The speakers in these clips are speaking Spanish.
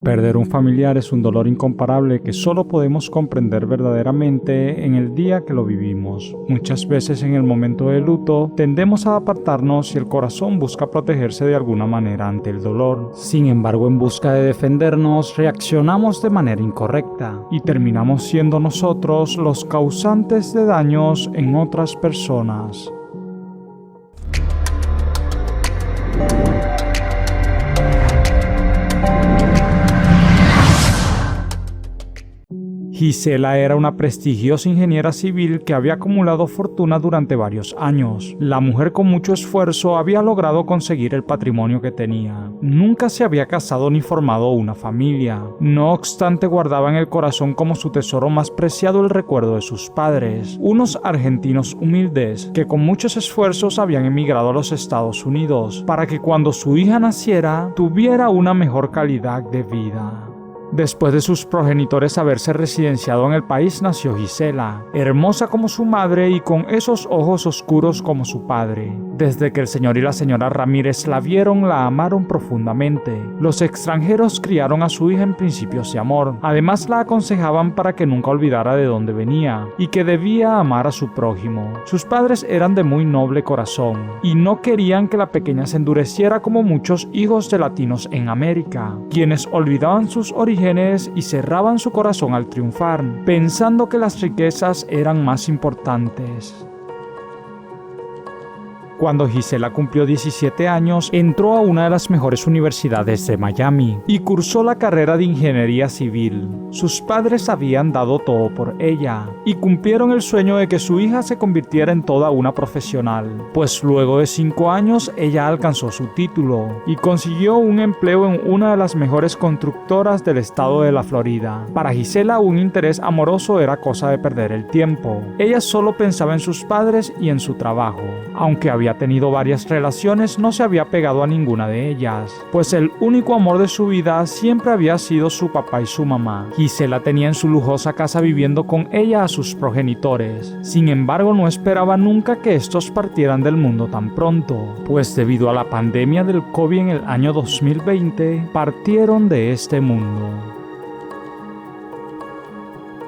Perder un familiar es un dolor incomparable que solo podemos comprender verdaderamente en el día que lo vivimos. Muchas veces en el momento del luto tendemos a apartarnos y el corazón busca protegerse de alguna manera ante el dolor. Sin embargo, en busca de defendernos, reaccionamos de manera incorrecta y terminamos siendo nosotros los causantes de daños en otras personas. Gisela era una prestigiosa ingeniera civil que había acumulado fortuna durante varios años. La mujer con mucho esfuerzo había logrado conseguir el patrimonio que tenía. Nunca se había casado ni formado una familia. No obstante, guardaba en el corazón como su tesoro más preciado el recuerdo de sus padres, unos argentinos humildes que con muchos esfuerzos habían emigrado a los Estados Unidos para que cuando su hija naciera tuviera una mejor calidad de vida. Después de sus progenitores haberse residenciado en el país, nació Gisela, hermosa como su madre y con esos ojos oscuros como su padre. Desde que el señor y la señora Ramírez la vieron, la amaron profundamente. Los extranjeros criaron a su hija en principios de amor. Además, la aconsejaban para que nunca olvidara de dónde venía y que debía amar a su prójimo. Sus padres eran de muy noble corazón y no querían que la pequeña se endureciera como muchos hijos de latinos en América, quienes olvidaban sus orígenes y cerraban su corazón al triunfar, pensando que las riquezas eran más importantes. Cuando Gisela cumplió 17 años, entró a una de las mejores universidades de Miami y cursó la carrera de ingeniería civil. Sus padres habían dado todo por ella y cumplieron el sueño de que su hija se convirtiera en toda una profesional, pues luego de 5 años ella alcanzó su título y consiguió un empleo en una de las mejores constructoras del estado de la Florida. Para Gisela, un interés amoroso era cosa de perder el tiempo. Ella solo pensaba en sus padres y en su trabajo. Aunque había tenido varias relaciones, no se había pegado a ninguna de ellas, pues el único amor de su vida siempre había sido su papá y su mamá. Gisela tenía en su lujosa casa viviendo con ella a sus progenitores. Sin embargo, no esperaba nunca que estos partieran del mundo tan pronto, pues debido a la pandemia del COVID en el año 2020, partieron de este mundo.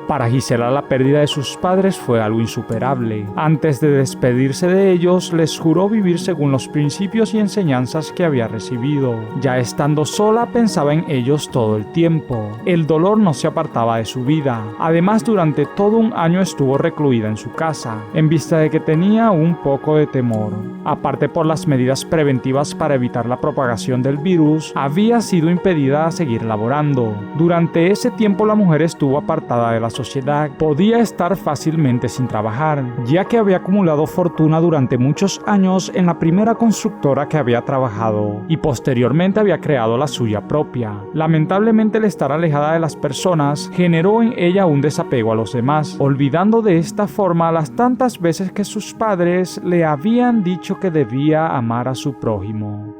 Para Gisela, la pérdida de sus padres fue algo insuperable. Antes de despedirse de ellos, les juró vivir según los principios y enseñanzas que había recibido. Ya estando sola, pensaba en ellos todo el tiempo. El dolor no se apartaba de su vida. Además, durante todo un año estuvo recluida en su casa, en vista de que tenía un poco de temor. Aparte, por las medidas preventivas para evitar la propagación del virus, había sido impedida a seguir laborando. Durante ese tiempo, la mujer estuvo apartada de la sociedad. Podía estar fácilmente sin trabajar, ya que había acumulado fortuna durante muchos años en la primera constructora que había trabajado y posteriormente había creado la suya propia. Lamentablemente, el estar alejada de las personas generó en ella un desapego a los demás, olvidando de esta forma las tantas veces que sus padres le habían dicho que debía amar a su prójimo.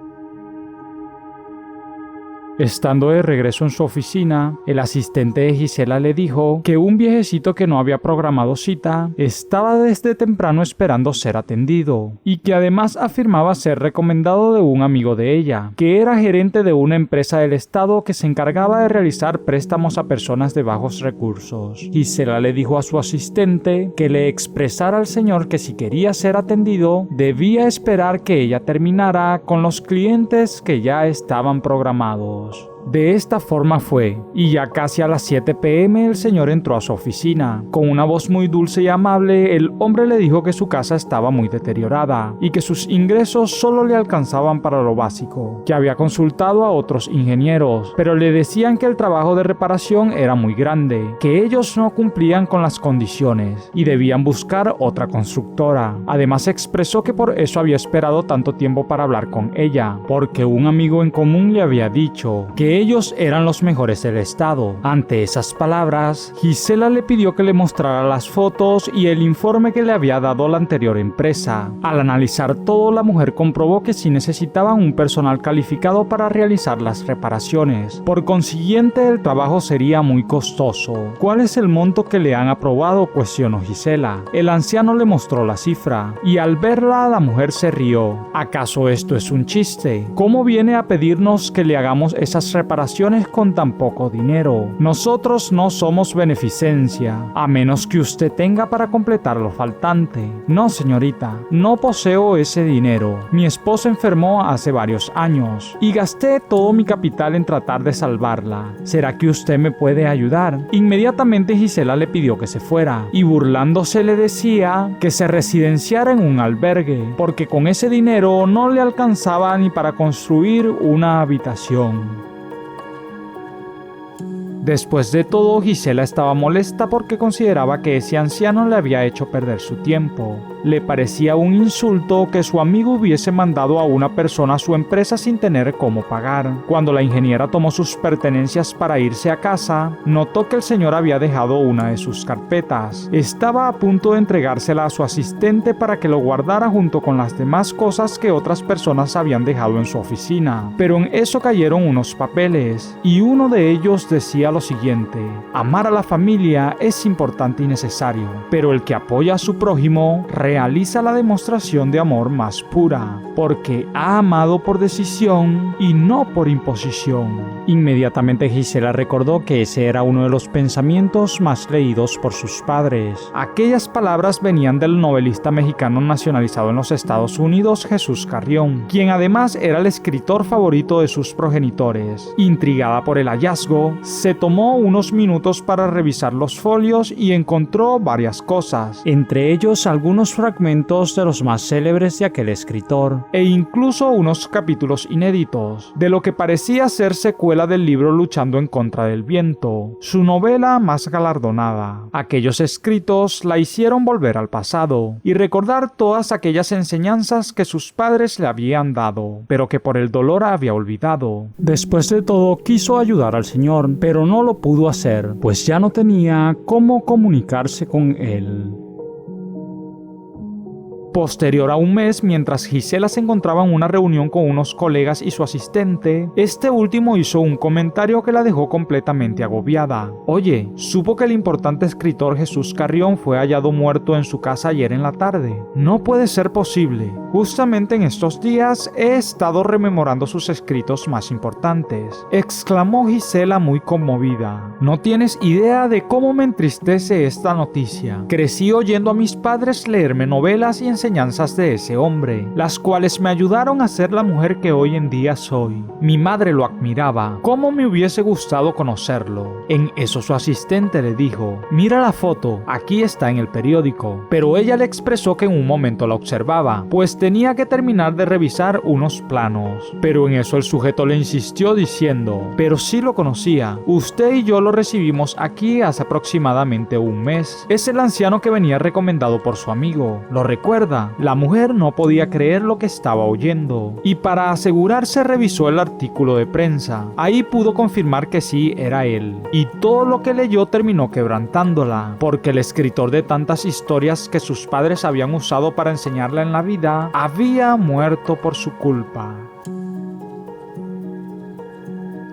Estando de regreso en su oficina, el asistente de Gisela le dijo que un viejecito que no había programado cita estaba desde temprano esperando ser atendido y que además afirmaba ser recomendado de un amigo de ella, que era gerente de una empresa del estado que se encargaba de realizar préstamos a personas de bajos recursos. Gisela le dijo a su asistente que le expresara al señor que si quería ser atendido, debía esperar que ella terminara con los clientes que ya estaban programados. De esta forma fue, y ya casi a las 7 p.m. el señor entró a su oficina. Con una voz muy dulce y amable, el hombre le dijo que su casa estaba muy deteriorada y que sus ingresos solo le alcanzaban para lo básico, que había consultado a otros ingenieros, pero le decían que el trabajo de reparación era muy grande, que ellos no cumplían con las condiciones y debían buscar otra constructora. Además, expresó que por eso había esperado tanto tiempo para hablar con ella, porque un amigo en común le había dicho que ellos eran los mejores del estado. Ante esas palabras, Gisela le pidió que le mostrara las fotos y el informe que le había dado la anterior empresa. Al analizar todo, la mujer comprobó que sí necesitaban un personal calificado para realizar las reparaciones. Por consiguiente, el trabajo sería muy costoso. ¿Cuál es el monto que le han aprobado?, cuestionó Gisela. El anciano le mostró la cifra y al verla, la mujer se rió. ¿Acaso esto es un chiste? ¿Cómo viene a pedirnos que le hagamos esas reparaciones reparaciones con tan poco dinero. Nosotros no somos beneficencia, a menos que usted tenga para completar lo faltante. No, señorita, no poseo ese dinero. Mi esposa enfermó hace varios años y gasté todo mi capital en tratar de salvarla. ¿Será que usted me puede ayudar? Inmediatamente Gisela le pidió que se fuera y burlándose le decía que se residenciara en un albergue, porque con ese dinero no le alcanzaba ni para construir una habitación. Después de todo, Gisela estaba molesta porque consideraba que ese anciano le había hecho perder su tiempo. Le parecía un insulto que su amigo hubiese mandado a una persona a su empresa sin tener cómo pagar. Cuando la ingeniera tomó sus pertenencias para irse a casa, notó que el señor había dejado una de sus carpetas. Estaba a punto de entregársela a su asistente para que lo guardara junto con las demás cosas que otras personas habían dejado en su oficina. Pero en eso cayeron unos papeles, y uno de ellos decía lo siguiente: amar a la familia es importante y necesario, pero el que apoya a su prójimo realiza la demostración de amor más pura, porque ha amado por decisión y no por imposición. Inmediatamente Gisela recordó que ese era uno de los pensamientos más leídos por sus padres. Aquellas palabras venían del novelista mexicano nacionalizado en los Estados Unidos, Jesús Carrión, quien además era el escritor favorito de sus progenitores. Intrigada por el hallazgo, se tomó unos minutos para revisar los folios y encontró varias cosas, entre ellos algunos fragmentos de los más célebres de aquel escritor, e incluso unos capítulos inéditos, de lo que parecía ser secuela del libro Luchando en contra del viento, su novela más galardonada. Aquellos escritos la hicieron volver al pasado y recordar todas aquellas enseñanzas que sus padres le habían dado, pero que por el dolor había olvidado. Después de todo, quiso ayudar al señor, pero no lo pudo hacer, pues ya no tenía cómo comunicarse con él. Posterior a un mes, mientras Gisela se encontraba en una reunión con unos colegas y su asistente, este último hizo un comentario que la dejó completamente agobiada. Oye, ¿supo que el importante escritor Jesús Carrión fue hallado muerto en su casa ayer en la tarde? No puede ser posible. Justamente en estos días he estado rememorando sus escritos más importantes, exclamó Gisela muy conmovida. No tienes idea de cómo me entristece esta noticia. Crecí oyendo a mis padres leerme novelas y enseñanzas de ese hombre, las cuales me ayudaron a ser la mujer que hoy en día soy. Mi madre lo admiraba. ¿Cómo me hubiese gustado conocerlo? En eso su asistente le dijo: mira la foto, aquí está en el periódico. Pero ella le expresó que en un momento la observaba, pues tenía que terminar de revisar unos planos. Pero en eso el sujeto le insistió diciendo: pero sí lo conocía. Usted y yo lo recibimos aquí hace aproximadamente un mes. Es el anciano que venía recomendado por su amigo. ¿Lo recuerda? La mujer no podía creer lo que estaba oyendo, y para asegurarse revisó el artículo de prensa. Ahí pudo confirmar que sí era él, y todo lo que leyó terminó quebrantándola, porque el escritor de tantas historias que sus padres habían usado para enseñarla en la vida había muerto por su culpa.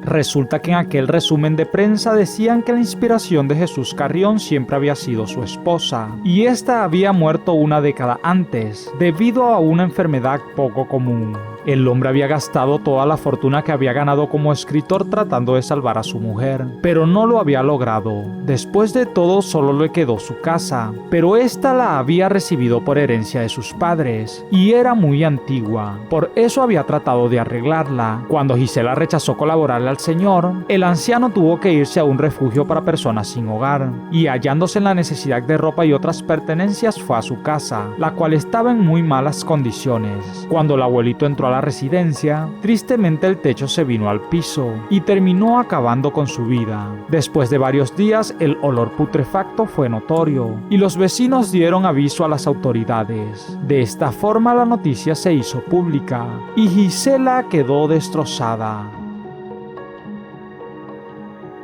Resulta que en aquel resumen de prensa decían que la inspiración de Jesús Carrión siempre había sido su esposa, y ésta había muerto una década antes, debido a una enfermedad poco común. El hombre había gastado toda la fortuna que había ganado como escritor tratando de salvar a su mujer, pero no lo había logrado. Después de todo, solo le quedó su casa, pero ésta la había recibido por herencia de sus padres, y era muy antigua. Por eso había tratado de arreglarla. Cuando Gisela rechazó colaborarle al señor, el anciano tuvo que irse a un refugio para personas sin hogar, y hallándose en la necesidad de ropa y otras pertenencias, fue a su casa, la cual estaba en muy malas condiciones. Cuando el abuelito entró a la residencia, tristemente el techo se vino al piso y terminó acabando con su vida. Después de varios días, el olor putrefacto fue notorio y los vecinos dieron aviso a las autoridades. De esta forma la noticia se hizo pública y Gisela quedó destrozada.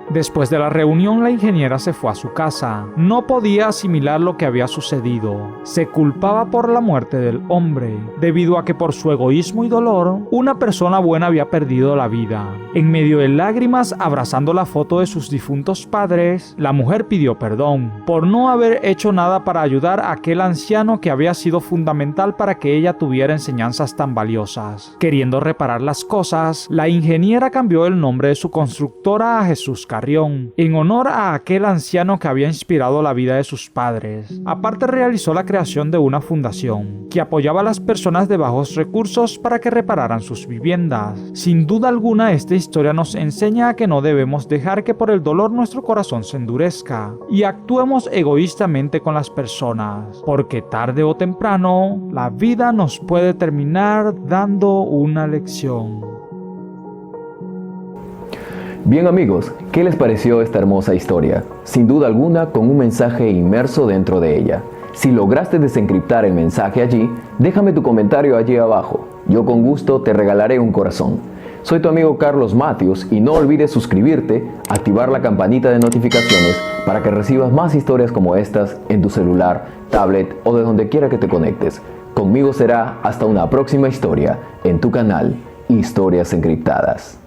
Después de la reunión, la ingeniera se fue a su casa. No podía asimilar lo que había sucedido. Se culpaba por la muerte del hombre, debido a que por su egoísmo y dolor, una persona buena había perdido la vida. En medio de lágrimas, abrazando la foto de sus difuntos padres, la mujer pidió perdón por no haber hecho nada para ayudar a aquel anciano que había sido fundamental para que ella tuviera enseñanzas tan valiosas. Queriendo reparar las cosas, la ingeniera cambió el nombre de su constructora a Jesús Carrión, en honor a aquel anciano que había inspirado la vida de sus padres. Aparte, realizó la creación de una fundación que apoyaba a las personas de bajos recursos para que repararan sus viviendas. Sin duda alguna, esta historia nos enseña a que no debemos dejar que por el dolor nuestro corazón se endurezca y actuemos egoístamente con las personas, porque tarde o temprano la vida nos puede terminar dando una lección. Bien amigos, ¿qué les pareció esta hermosa historia? Sin duda alguna con un mensaje inmerso dentro de ella. Si lograste desencriptar el mensaje allí, déjame tu comentario allí abajo. Yo con gusto te regalaré un corazón. Soy tu amigo Carlos Matthews y no olvides suscribirte, activar la campanita de notificaciones para que recibas más historias como estas en tu celular, tablet o de donde quiera que te conectes. Conmigo será hasta una próxima historia en tu canal Historias Encriptadas.